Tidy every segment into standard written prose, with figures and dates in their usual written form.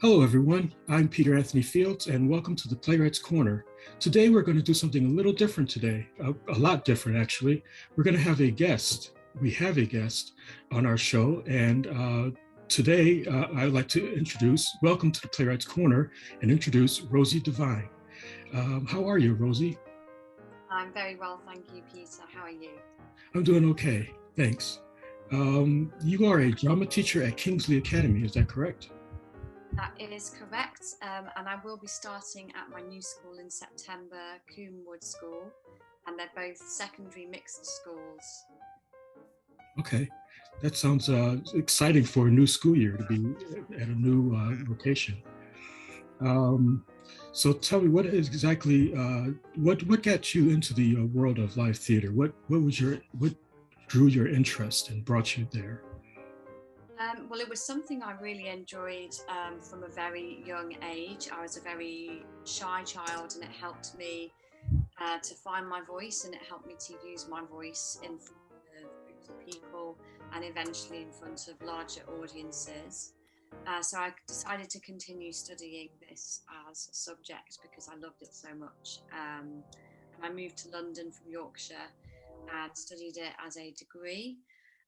Hello, everyone. I'm Peter Anthony Fields, and welcome to the Playwright's Corner. Today, we're going to do something a little different today, a lot different, actually. We're going to have a guest. We have a guest on our show, and today I'd like to welcome to the Playwright's Corner, and introduce Rosie Devine. How are you, Rosie? I'm very well, thank you, Peter. How are you? I'm doing okay, thanks. You are a drama teacher at Kingsley Academy, is that correct? That is correct, and I will be starting at my new school in September, Coombe School, and they're both secondary mixed schools. Okay, that sounds exciting for a new school year to be at a new location. Um, so tell me, what got you into the world of live theater? What drew your interest and brought you there? Well, it was something I really enjoyed from a very young age. I was a very shy child, and it helped me to find my voice, and it helped me to use my voice in front of groups of people and eventually in front of larger audiences. So I decided to continue studying this as a subject because I loved it so much. And I moved to London from Yorkshire and studied it as a degree.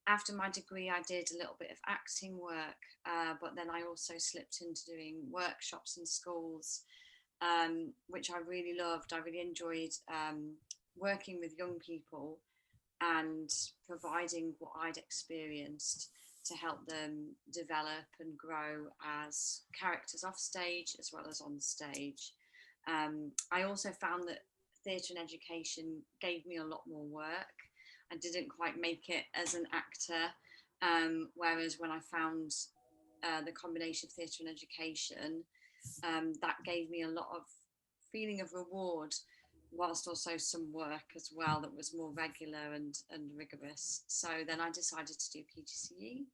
After my degree, I did a little bit of acting work, but then I also slipped into doing workshops in schools, which I really loved. I really enjoyed working with young people and providing what I'd experienced to help them develop and grow as characters off stage as well as on stage. I also found that theatre and education gave me a lot more work. I didn't quite make it as an actor, whereas when I found the combination of theatre and education, that gave me a lot of feeling of reward whilst also some work as well that was more regular and rigorous. So then I decided to do PGCE,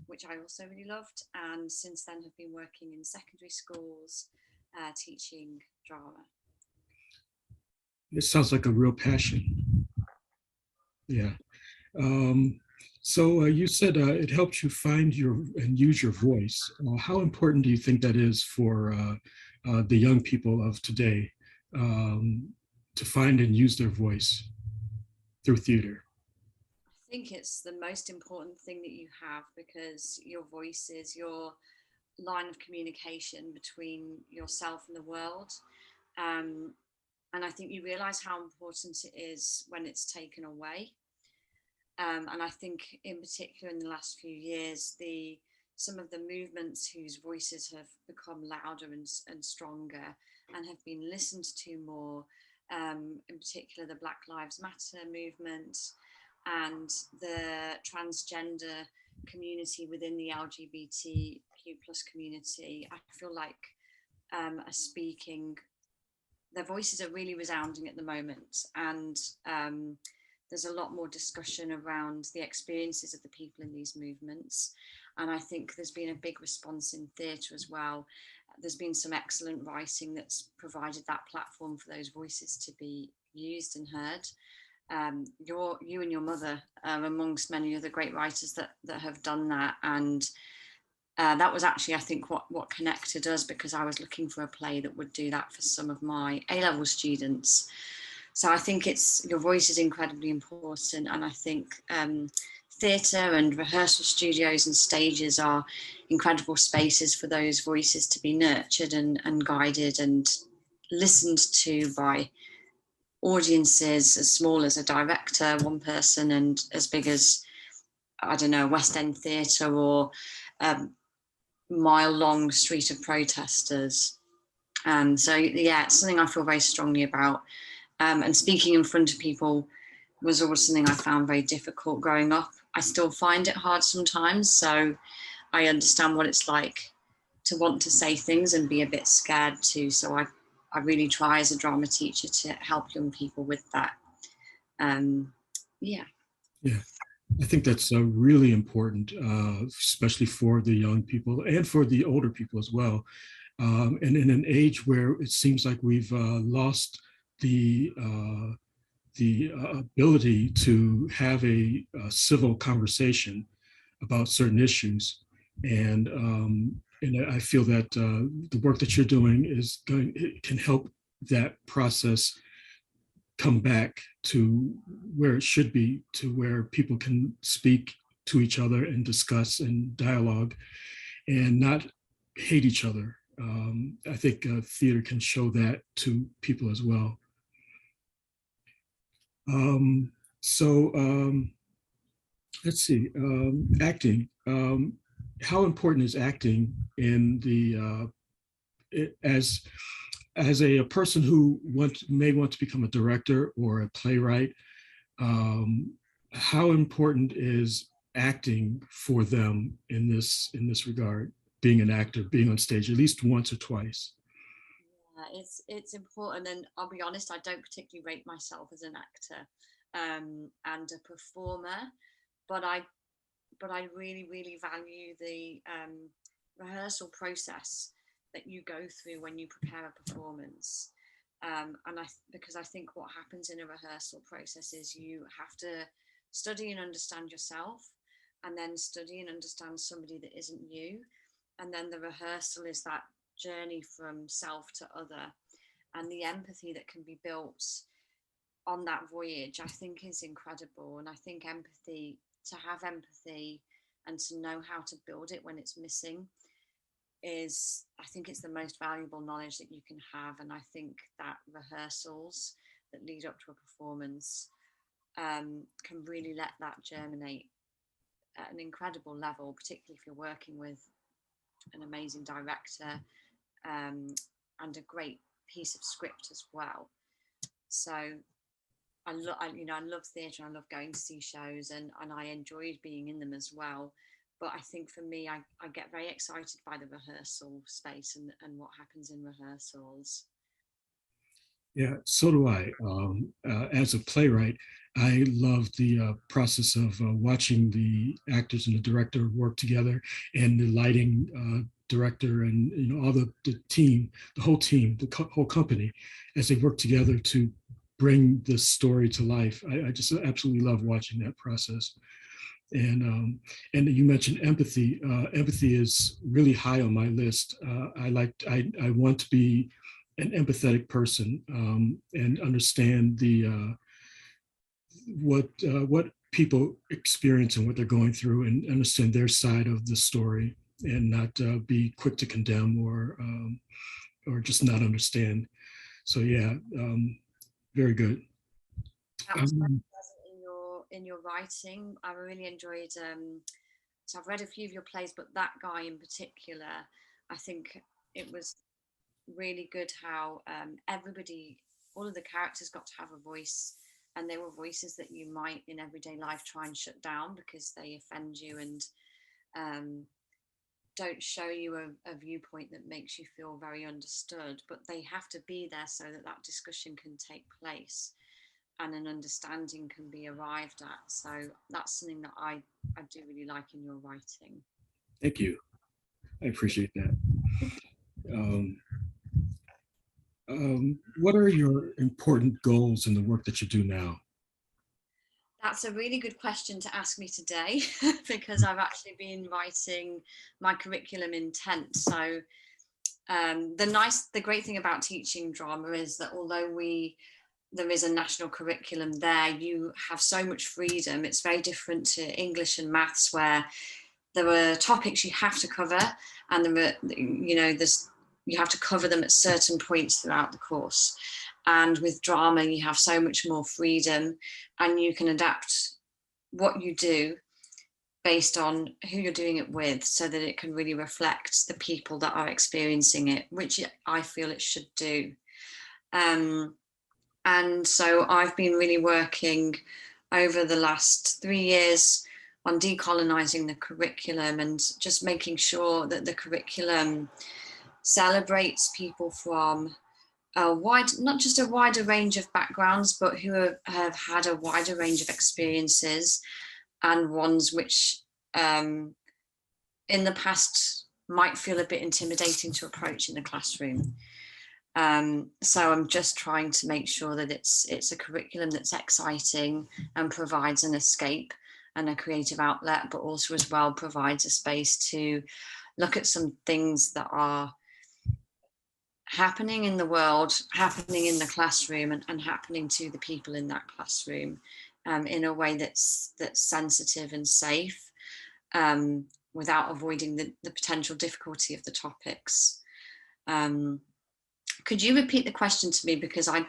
which I also really loved, and since then have been working in secondary schools teaching drama. It sounds like a real passion. Yeah. Um, so you said it helped you find your and use your voice. How important do you think that is for the young people of today um, to find and use their voice through theater? I think it's the most important thing that you have because your voice is your line of communication between yourself and the world. Um, and I think you realize how important it is when it's taken away. And I think, in particular, in the last few years, the some of the movements whose voices have become louder and stronger and have been listened to more, in particular, the Black Lives Matter movement and the transgender community within the LGBTQ plus community, I feel like are speaking. Their voices are really resounding at the moment, and there's a lot more discussion around the experiences of the people in these movements. And I think there's been a big response in theatre as well. There's been some excellent writing that's provided that platform for those voices to be used and heard. You and your mother are amongst many other great writers that have done that, and that was actually, I think, what connected us because I was looking for a play that would do that for some of my A-level students. So I think it's your voice is incredibly important, and I think theatre and rehearsal studios and stages are incredible spaces for those voices to be nurtured and guided and listened to by audiences as small as a director, one person, and as big as, I don't know, West End theatre or mile-long street of protesters. So yeah, it's something I feel very strongly about. And speaking in front of people was always something I found very difficult growing up. I still find it hard sometimes, so I understand what it's like to want to say things and be a bit scared too. So I really try as a drama teacher to help young people with that. Yeah. Yeah, I think that's really important, especially for the young people and for the older people as well. And in an age where it seems like we've lost the ability to have a civil conversation about certain issues, and And I feel that the work that you're doing it can help that process come back to where it should be, to where people can speak to each other and discuss and dialogue and not hate each other. I think theater can show that to people as well. Um, so let's see, acting. How important is acting in as a person who may want to become a director or a playwright? Um, how important is acting for them in this regard? Being an actor, being on stage at least once or twice. It's important, and I'll be honest, I don't particularly rate myself as an actor and a performer, but I really really value the rehearsal process that you go through when you prepare a performance. And because I think what happens in a rehearsal process is you have to study and understand yourself, and then study and understand somebody that isn't you, and then the rehearsal is that journey from self to other, and the empathy that can be built on that voyage I think is incredible. And I think empathy, to have empathy and to know how to build it when it's missing, is, I think it's the most valuable knowledge that you can have. And I think that rehearsals that lead up to a performance can really let that germinate at an incredible level, particularly if you're working with an amazing director um, and a great piece of script as well. So I love theatre, and I love going to see shows, and I enjoyed being in them as well. But I think for me, I get very excited by the rehearsal space and what happens in rehearsals. Yeah, so do I. As a playwright, I love the process of watching the actors and the director work together, and the lighting director, and all the team, the whole team, whole company, as they work together to bring this story to life. I just absolutely love watching that process. And you mentioned empathy. Empathy is really high on my list. I want to be an empathetic person, and understand what people experience and what they're going through, and understand their side of the story, and not be quick to condemn or just not understand. So yeah, very good. That was very Um, pleasant in your writing. I really enjoyed. So I've read a few of your plays, but that guy in particular, I think it was really good how everybody, all of the characters got to have a voice, and they were voices that you might in everyday life try and shut down because they offend you and um, don't show you a viewpoint that makes you feel very understood, but they have to be there so that that discussion can take place and an understanding can be arrived at. So that's something that I do really like in your writing. Thank you. I appreciate that. Um, what are your important goals in the work that you do now? That's a really good question to ask me today because I've actually been writing my curriculum intent. So the great thing about teaching drama is that although there is a national curriculum there, you have so much freedom. It's very different to English and maths, where there are topics you have to cover, and you have to cover them at certain points throughout the course. And with drama, you have so much more freedom, and you can adapt what you do based on who you're doing it with, so that it can really reflect the people that are experiencing it, which I feel it should do. And so I've been really working over the last 3 years on decolonising the curriculum and just making sure that the curriculum celebrates people from not just a wider range of backgrounds, but who have had a wider range of experiences, and ones which in the past might feel a bit intimidating to approach in the classroom. So I'm just trying to make sure that it's a curriculum that's exciting and provides an escape and a creative outlet, but also as well provides a space to look at some things that are happening in the world, happening in the classroom, and happening to the people in that classroom, in a way that's sensitive and safe, without avoiding the potential difficulty of the topics. Could you repeat the question to me, because I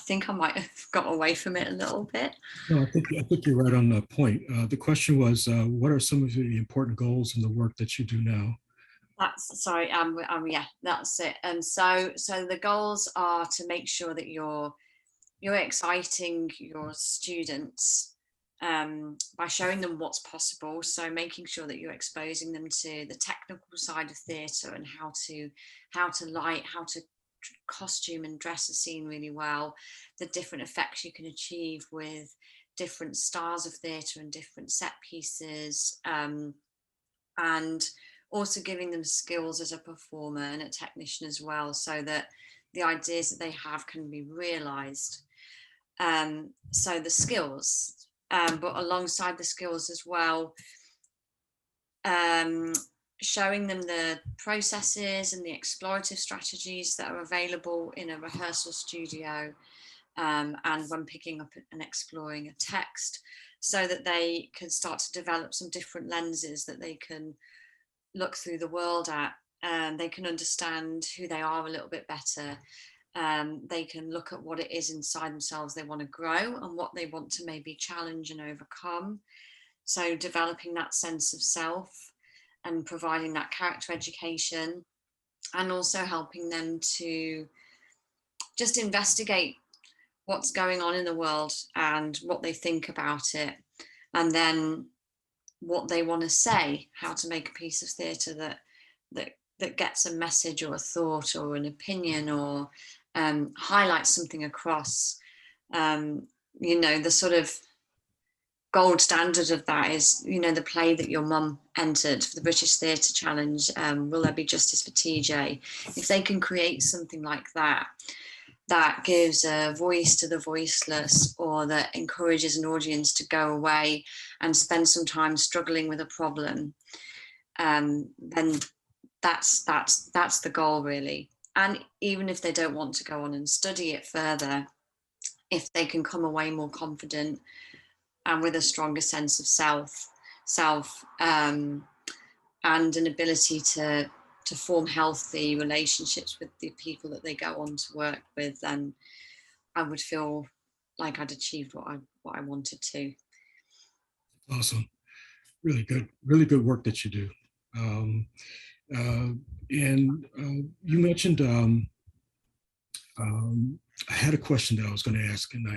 think I might have got away from it a little bit. No, I think you're right on the point. The question was, what are some of the important goals in the work that you do now? That's sorry. Yeah, that's it. And so the goals are to make sure that you're exciting your students, by showing them what's possible. So making sure that you're exposing them to the technical side of theatre, and how to light, how to costume and dress a scene really well, the different effects you can achieve with different styles of theatre and different set pieces, and also giving them skills as a performer and a technician as well, so that the ideas that they have can be realized. So the skills, but alongside the skills as well, um, showing them the processes and the explorative strategies that are available in a rehearsal studio, and when picking up and exploring a text, so that they can start to develop some different lenses that they can look through the world at. They can understand who they are a little bit better. They can look at what it is inside themselves they want to grow, and what they want to maybe challenge and overcome. So developing that sense of self, and providing that character education, and also helping them to just investigate what's going on in the world and what they think about it, and then what they want to say, how to make a piece of theatre that gets a message or a thought or an opinion, or highlights something across. The sort of gold standard of that is, the play that your mum entered for the British Theatre Challenge, Will There Be Justice for TJ? If they can create something like that, that gives a voice to the voiceless, or that encourages an audience to go away and spend some time struggling with a problem, then that's the goal, really. And even if they don't want to go on and study it further, if they can come away more confident and with a stronger sense of self, and an ability to form healthy relationships with the people that they go on to work with, then I would feel like I'd achieved what I wanted to. Awesome. Really good work that you do. Um, uh, and you mentioned, um, I had a question that I was going to ask, and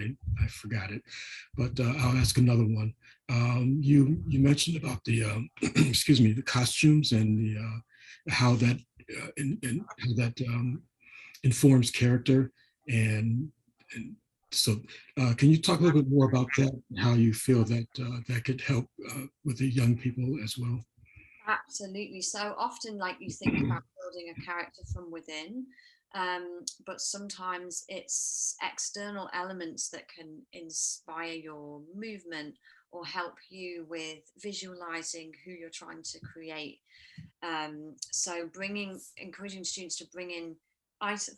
I forgot it, but I'll ask another one. You mentioned about the excuse me, the costumes, and the how that how that informs character, and, and so can you talk a little bit more about that? How you feel that that could help with the young people as well? Absolutely. So often, like, you think about building a character from within, but sometimes it's external elements that can inspire your movement, or help you with visualizing who you're trying to create. So encouraging students to bring in,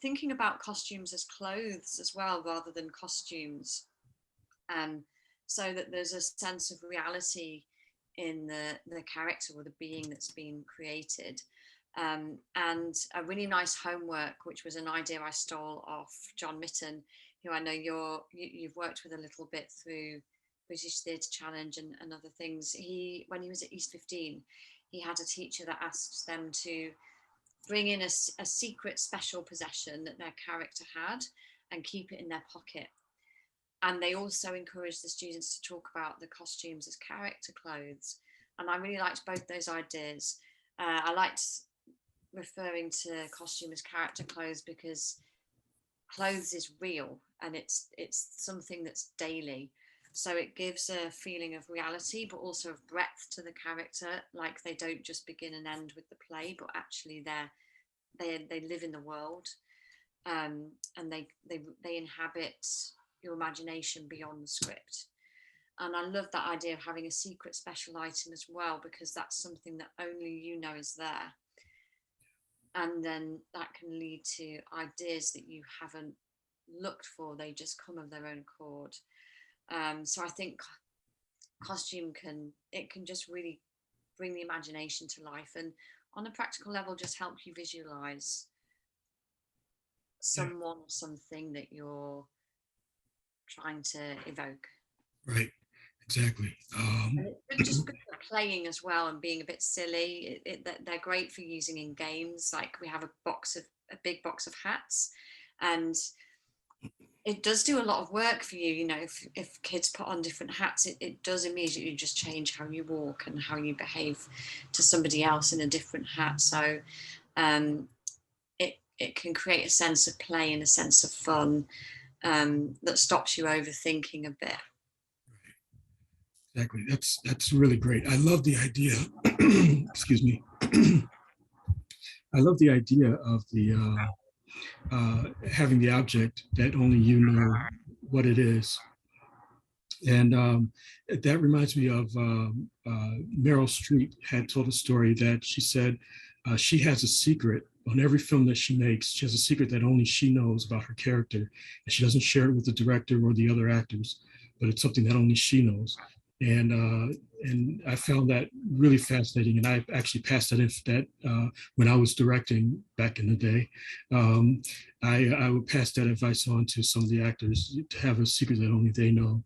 thinking about costumes as clothes as well, rather than costumes, um, so that there's a sense of reality in the character or the being that's been created. And a really nice homework, which was an idea I stole off John Mitten, who I know you've worked with a little bit through British Theatre Challenge and other things. When he was at East 15, he had a teacher that asked them to bring in a secret special possession that their character had, and keep it in their pocket. And they also encourage the students to talk about the costumes as character clothes. And I really liked both those ideas. I liked referring to costume as character clothes, because clothes is real, and it's something that's daily. So it gives a feeling of reality, but also of breadth to the character. Like, they don't just begin and end with the play, but actually they live in the world, and they inhabit your imagination beyond the script. And I love that idea of having a secret special item as well, because that's something that only you know is there. and then that can lead to ideas that you haven't looked for. They just come of their own accord. So I think costume can just really bring the imagination to life, and on a practical level just help you visualize Yeah, someone or something that you're trying to evoke. right. Exactly. And it's just good for playing as well and being a bit silly. They're great for using in games. Like we have a big box of hats, and it does do a lot of work for you. You know, if kids put on different hats, it does immediately just change how you walk and how you behave to somebody else in a different hat. So um, it can create a sense of play and a sense of fun that stops you overthinking a bit. Exactly. That's really great. I love the idea. Excuse me. I love the idea of the having the object that only you know what it is. And that reminds me of Meryl Streep had told a story that she said she has a secret on every film that she makes. She has a secret that only she knows about her character, and she doesn't share it with the director or the other actors, but it's something that only she knows. And I found that really fascinating, and I actually passed that when I was directing back in the day. Um, I would pass that advice on to some of the actors to have a secret that only they know.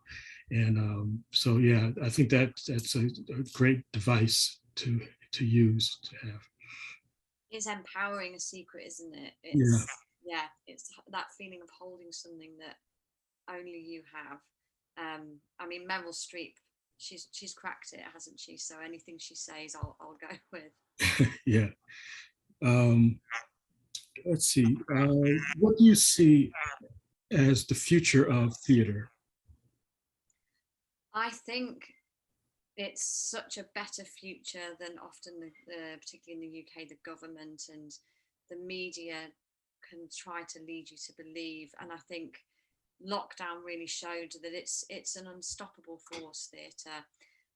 And so, yeah, I think that's a great device to use to have. It's empowering a secret, isn't it? Yeah, It's that feeling of holding something that only you have. I mean, Meryl Streep, she's cracked it, hasn't she? So anything she says, I'll go with. yeah. Um, let's see. What do you see as the future of theater? I think it's such a better future than often, particularly in the UK, the government and the media can try to lead you to believe. And I think lockdown really showed that it's an unstoppable force, theatre,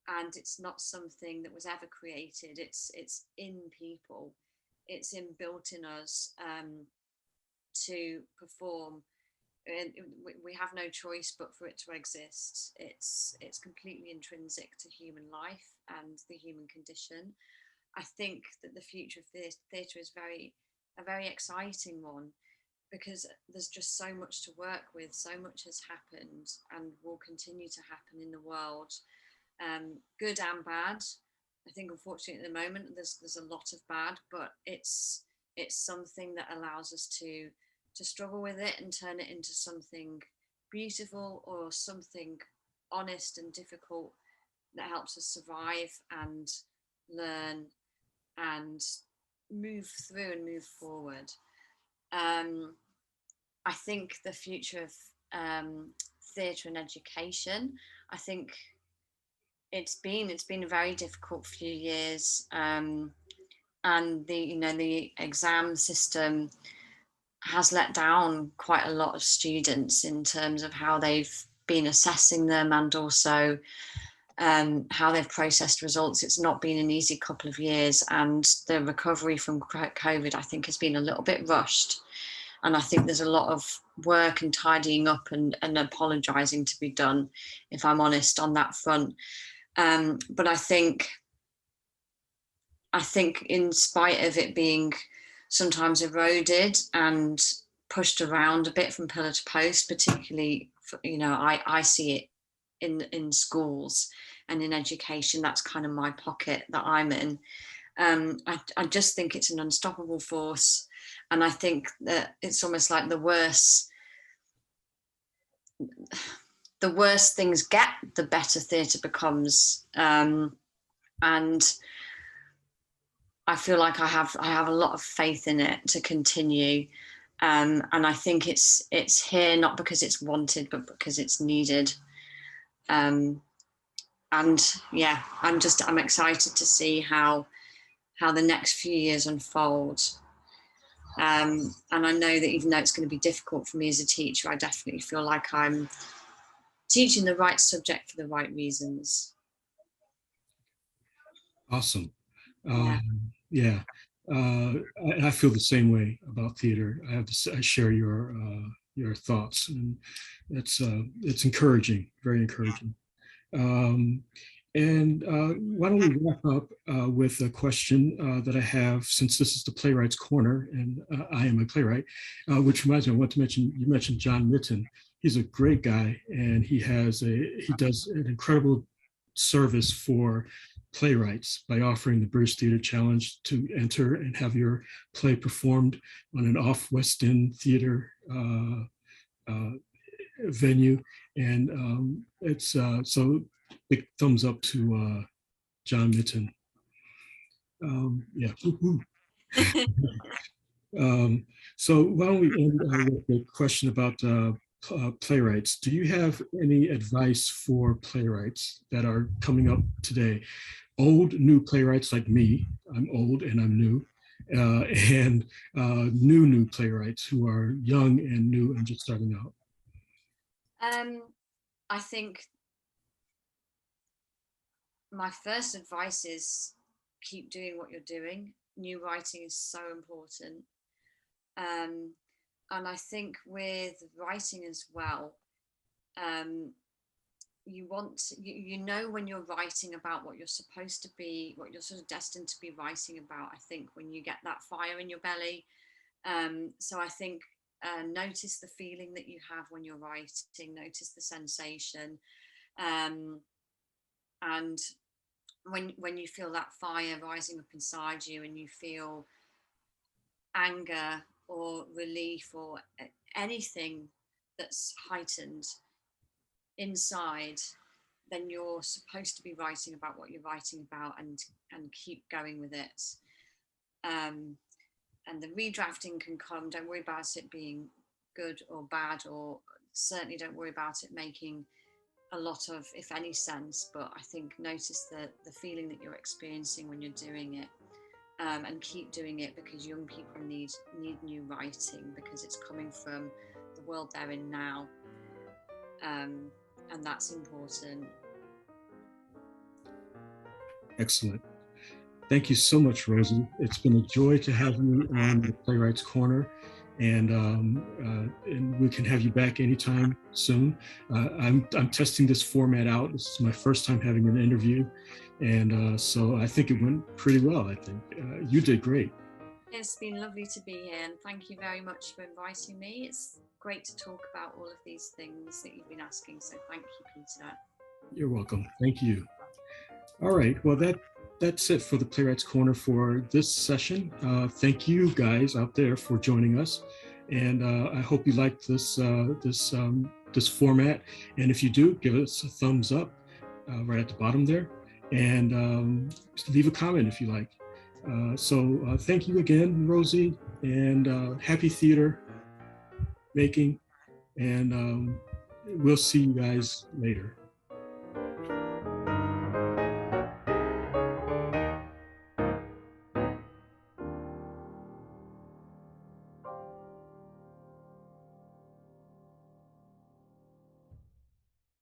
and it's not something that was ever created. It's in people, it's inbuilt in us to perform, and we have no choice but for it to exist. It's completely intrinsic to human life and the human condition. I think that the future of theatre is a very exciting one, because there's just so much to work with. So much has happened and will continue to happen in the world, good and bad. I think unfortunately at the moment there's a lot of bad, but it's something that allows us to struggle with it and turn it into something beautiful or something honest and difficult that helps us survive and learn and move through and move forward. Um, I think the future of theatre and education, I think it's been a very difficult few years, and the exam system has let down quite a lot of students in terms of how they've been assessing them, and also how they've processed results. It's not been an easy couple of years, and the recovery from COVID, I think, has been a little bit rushed. And I think there's a lot of work and tidying up and apologising to be done, if I'm honest, on that front. But I think in spite of it being sometimes eroded and pushed around a bit from pillar to post, particularly, I see it in schools and in education. That's kind of my pocket that I'm in. I just think it's an unstoppable force, and I think that it's almost like the worse things get, the better theatre becomes, and I feel like I have a lot of faith in it to continue, and I think it's here not because it's wanted, but because it's needed. Um, and yeah, I'm excited to see how the next few years unfold. And I know that even though it's going to be difficult for me as a teacher, I definitely feel like I'm teaching the right subject for the right reasons. Awesome. Yeah. Yeah. I feel the same way about theater. I share your thoughts, and it's encouraging, very encouraging. Um, and why don't we wrap up with a question that I have, since this is the Playwright's Corner, and I am a playwright, which reminds me, I want to mention, you mentioned John Mitten. He's a great guy, and he does an incredible service for playwrights by offering the British Theatre Challenge to enter and have your play performed on an off-West End theater uh, venue. And it's so big thumbs up to John Mitten. Yeah. So why don't we end with the question about playwrights? Do you have any advice for playwrights that are coming up today? Old, new playwrights like me, I'm old and I'm new, and new playwrights who are young and new and just starting out. I think my first advice is keep doing what you're doing. New writing is so important. And I think with writing as well, you know when you're writing about what you're supposed to be, what you're sort of destined to be writing about, I think, when you get that fire in your belly. So I think notice the feeling that you have when you're writing, notice the sensation. And when you feel that fire rising up inside you, and you feel anger or relief or anything that's heightened inside, then you're supposed to be writing about what you're writing about, and keep going with it. And the redrafting can come. Don't worry about it being good or bad, or certainly don't worry about it making a lot of, if any, sense. But I think notice the feeling that you're experiencing when you're doing it, and keep doing it, because young people need new writing, because it's coming from the world they're in now, and that's important. Excellent. Thank you so much, Rosie. It's been a joy to have you on the Playwrights Corner, and we can have you back anytime soon. I'm testing this format out. This is my first time having an interview, and so I think it went pretty well. I think you did great. It's been lovely to be here, and thank you very much for inviting me. It's great to talk about all of these things that you've been asking, so thank you, Peter. You're welcome. Thank you. All right. Well, that's it for the Playwrights Corner for this session. Thank you guys out there for joining us, and I hope you liked this format. And if you do, give us a thumbs up right at the bottom there, and leave a comment if you like. So thank you again, Rosie, and happy theater making, and we'll see you guys later.